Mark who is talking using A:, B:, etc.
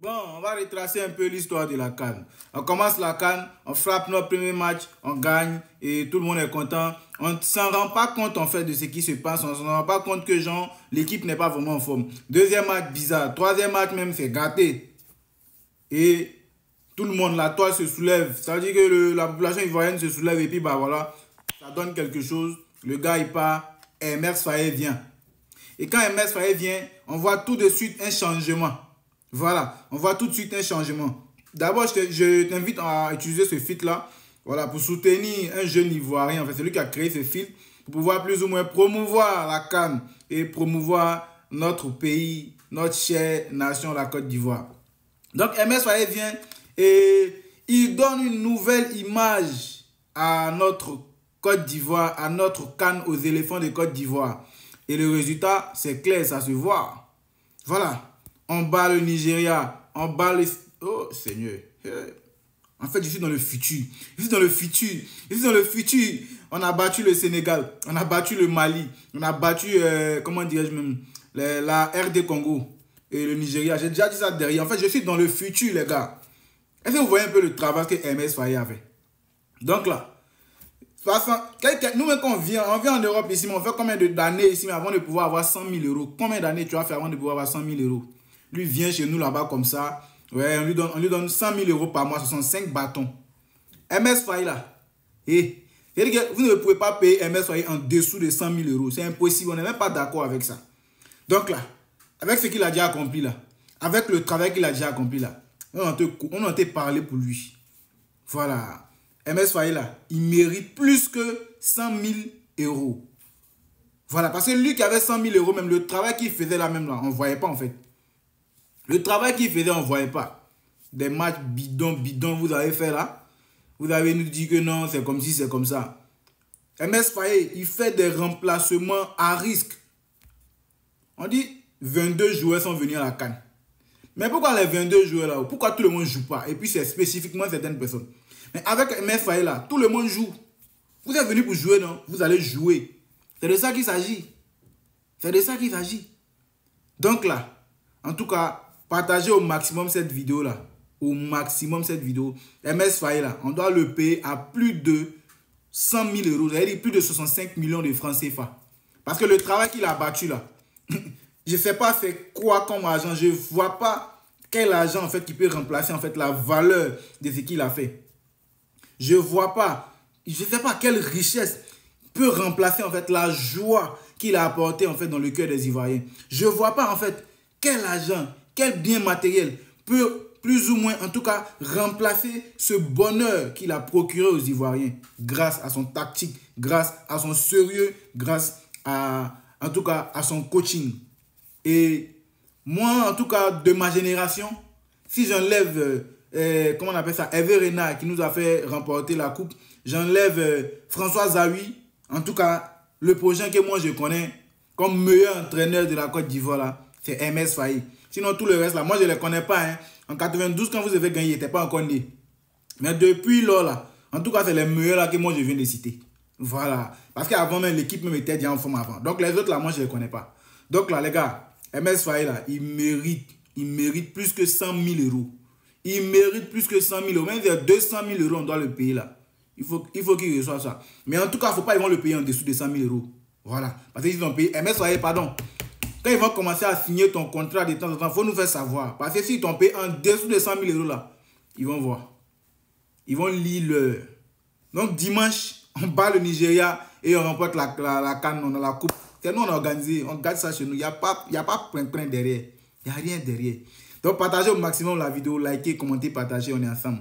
A: Bon, on va retracer un peu l'histoire de la CAN. On commence la CAN, on frappe notre premier match, on gagne et tout le monde est content. On ne s'en rend pas compte en fait de ce qui se passe. On ne s'en rend pas compte que l'équipe n'est pas vraiment en forme. Deuxième match, bizarre. Troisième match même, c'est gâté. Et tout le monde, la toile se soulève. Ça veut dire que la population ivoirienne se soulève et puis bah voilà, ça donne quelque chose. Le gars il part, Ms Faye vient. Et quand Ms Faye vient, on voit tout de suite un changement. Voilà, on voit tout de suite un changement. D'abord, je t'invite à utiliser ce feat-là, voilà, pour soutenir un jeune Ivoirien. En fait, c'est lui qui a créé ce feat pour pouvoir plus ou moins promouvoir la CAN et promouvoir notre pays, notre chère nation, la Côte d'Ivoire. Donc, Ms Faye vient et il donne une nouvelle image à notre Côte d'Ivoire, à notre CAN aux éléphants de Côte d'Ivoire. Et le résultat, c'est clair, ça se voit. Voilà. On bat le Nigeria, on bat les... Oh Seigneur. En fait, je suis dans le futur. Je suis dans le futur. Je suis dans le futur. On a battu le Sénégal. On a battu le Mali. On a battu, comment dirais-je même, la RD Congo et le Nigeria. J'ai déjà dit ça derrière. En fait, je suis dans le futur, les gars. Est-ce que vous voyez un peu le travail que Ms Faye avait? Donc là, nous-mêmes, quand on vient en Europe ici, mais on fait combien d'années ici avant de pouvoir avoir 100 000 euros? Combien d'années tu as fait avant de pouvoir avoir 100 000 euros? Lui vient chez nous là-bas comme ça. Ouais, on lui donne 100 000 euros par mois. Ce sont 5 bâtons. Ms Faye là. Et vous ne pouvez pas payer Ms Faye en dessous de 100 000 euros. C'est impossible. On n'est même pas d'accord avec ça. Donc là, avec ce qu'il a déjà accompli là, avec le travail qu'il a déjà accompli là, on a été parlé pour lui. Voilà. Ms Faye là, il mérite plus que 100 000 euros. Voilà. Parce que lui qui avait 100 000 euros, même le travail qu'il faisait là même là, on ne voyait pas en fait. Le travail qu'il faisait, on ne voyait pas. Des matchs bidons, vous avez fait là. Vous avez nous dit que non, c'est comme si, c'est comme ça. Ms Faye, il fait des remplacements à risque. On dit 22 joueurs sont venus à la CAN. Mais pourquoi les 22 joueurs là? Pourquoi tout le monde ne joue pas? Et puis c'est spécifiquement certaines personnes. Mais avec Ms Faye là, tout le monde joue. Vous êtes venu pour jouer, non? Vous allez jouer. C'est de ça qu'il s'agit. C'est de ça qu'il s'agit. Donc là, en tout cas, partagez au maximum cette vidéo là. Au maximum cette vidéo. Ms Faye là, on doit le payer à plus de 100 000 euros. C'est-à-dire plus de 65 millions de francs CFA. Parce que le travail qu'il a battu là, je ne sais pas c'est quoi comme argent. Je ne vois pas quel argent en fait qui peut remplacer en fait la valeur de ce qu'il a fait. Je ne vois pas. Je ne sais pas quelle richesse peut remplacer en fait la joie qu'il a apporté en fait dans le cœur des Ivoiriens. Je ne vois pas en fait quel argent, quel bien matériel peut plus ou moins en tout cas remplacer ce bonheur qu'il a procuré aux Ivoiriens grâce à son tactique, grâce à son sérieux, grâce à en tout cas à son coaching. Et moi en tout cas de ma génération, si j'enlève comment on appelle ça, Hervé Renard qui nous a fait remporter la coupe, j'enlève François Zawi, en tout cas le prochain que moi je connais comme meilleur entraîneur de la Côte d'Ivoire là, c'est Ms Faye. Sinon tout le reste là, moi je ne les connais pas. Hein. En 92 quand vous avez gagné, il n'était pas encore né. Mais depuis là, en tout cas c'est les meilleurs là que moi je viens de citer. Voilà. Parce qu'avant même l'équipe même était déjà en forme avant. Donc les autres là, moi je ne les connais pas. Donc là les gars, Ms Faye là, il mérite plus que 100 000 euros. Il mérite plus que 100 000 euros. Même 200 000 euros, on doit le payer là. Il faut qu'il reçoive ça. Mais en tout cas, il ne faut pas ils vont le payer en dessous de 100 000 euros. Voilà. Parce qu'ils ont payé. Ms Faye, pardon. Quand ils vont commencer à signer ton contrat de temps en temps, il faut nous faire savoir. Parce que s'ils t'ont payé en dessous de 100 000 euros là, ils vont voir. Ils vont lire l'heure. Donc dimanche, on bat le Nigeria et on remporte la CAN, on a la coupe. C'est nous on a organisé, on garde ça chez nous. Il n'y a pas plein derrière. Il n'y a rien derrière. Donc partagez au maximum la vidéo, likez, commentez, partagez, on est ensemble.